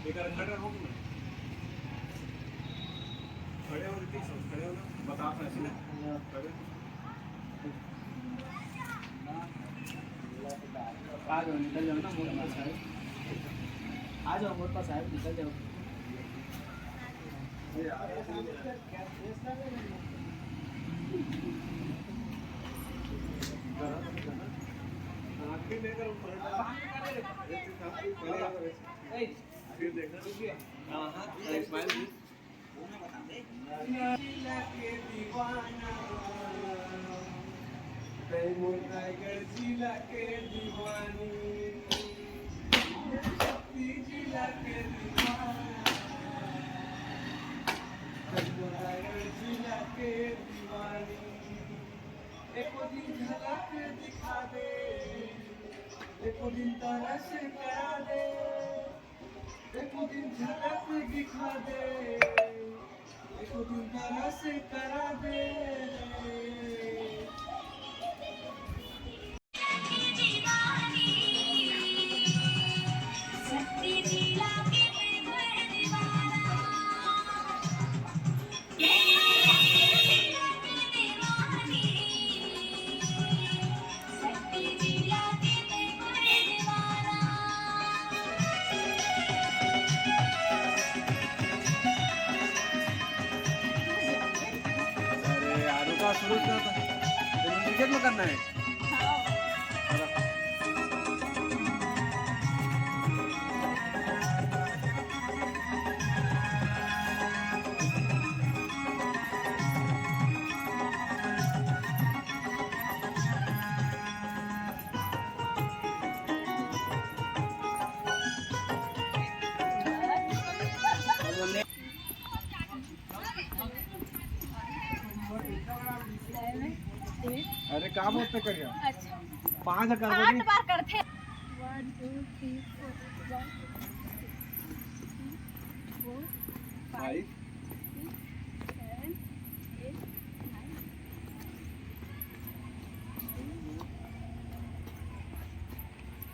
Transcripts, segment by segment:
एक खड़े हो ना, खड़े हो ऋतिक, खड़े हो ना, बता आप ऐसे ना खड़े। आ जाओ, निकल जाओ ना मोड़ पास आए, आ जाओ मोड़ पास आए, निकल जाओ। फिर देखकर फिर देखना स्माइल टाइगर जिला के दीवानी, शक्ति जिला के टाइगर जिला के दीवानी, एको दिन झलक दिखा दे, एको दिन तरस करा दे, एको दिन झलक दिखा दे, एको दिन तरस करा दे। शुरू क्रिकेट में करना है। अरे काम होते करिए। अच्छा 5 कर 8 बार करते 1 2 3 4 5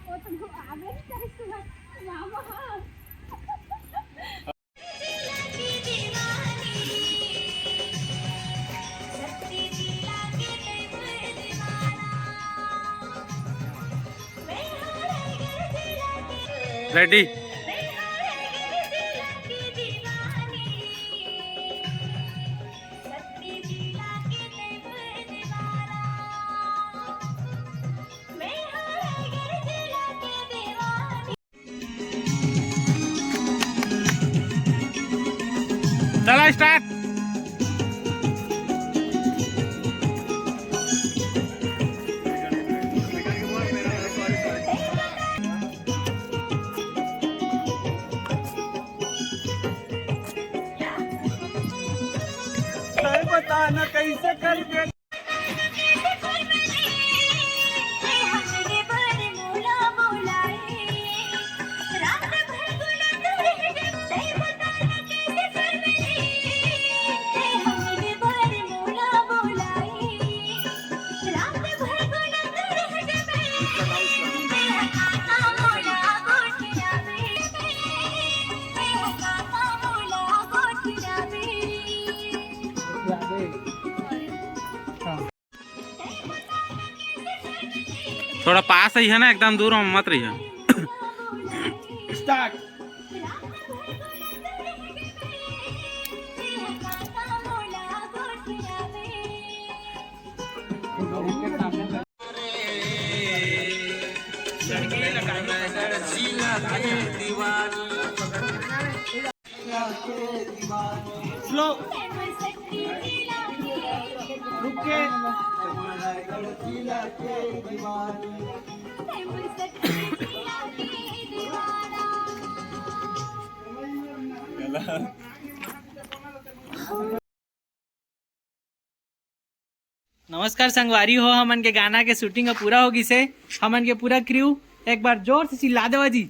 वो तुमको आगे नहीं कर सुना मामा। रेडी चला स्टार्ट। बताना कैसे करके थोड़ा पास ही है ना, एकदम दूर मत रही है। स्टार्ट। स्लो रुक के नमस्कार संगवारी हो, हमन के गाना के शूटिंग पूरा होगी से हमन के पूरा क्रू एक बार जोर से चिल्ला दो जी।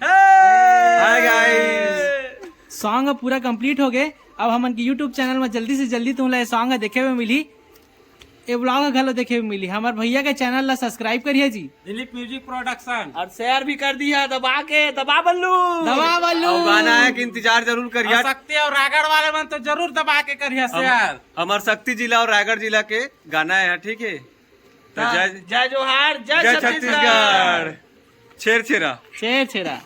हाय गाइस, सॉन्ग पूरा कंप्लीट हो गए। अब हमन के यूट्यूब चैनल में जल्दी से जल्दी तुम लोग सॉन्ग देखे हुए मिली। ये ब्लॉग घलो देखे मिली। हमार भैया के चैनल ला सब्सक्राइब करिए जी, दिलीप म्यूजिक प्रोडक्शन। और शेयर भी कर दिया दबा बल्लू और गाना है कि इंतजार जरूर करिए। शक्ति और रायगढ़ वाले मन तो जरूर दबा के करिए शेयर। हमार शक्ति जिला और रायगढ़ जिला के गाना है, ठीक है। तो जय जोहार, जय जय छत्तीसगढ़, छेर छेरा। छेरा।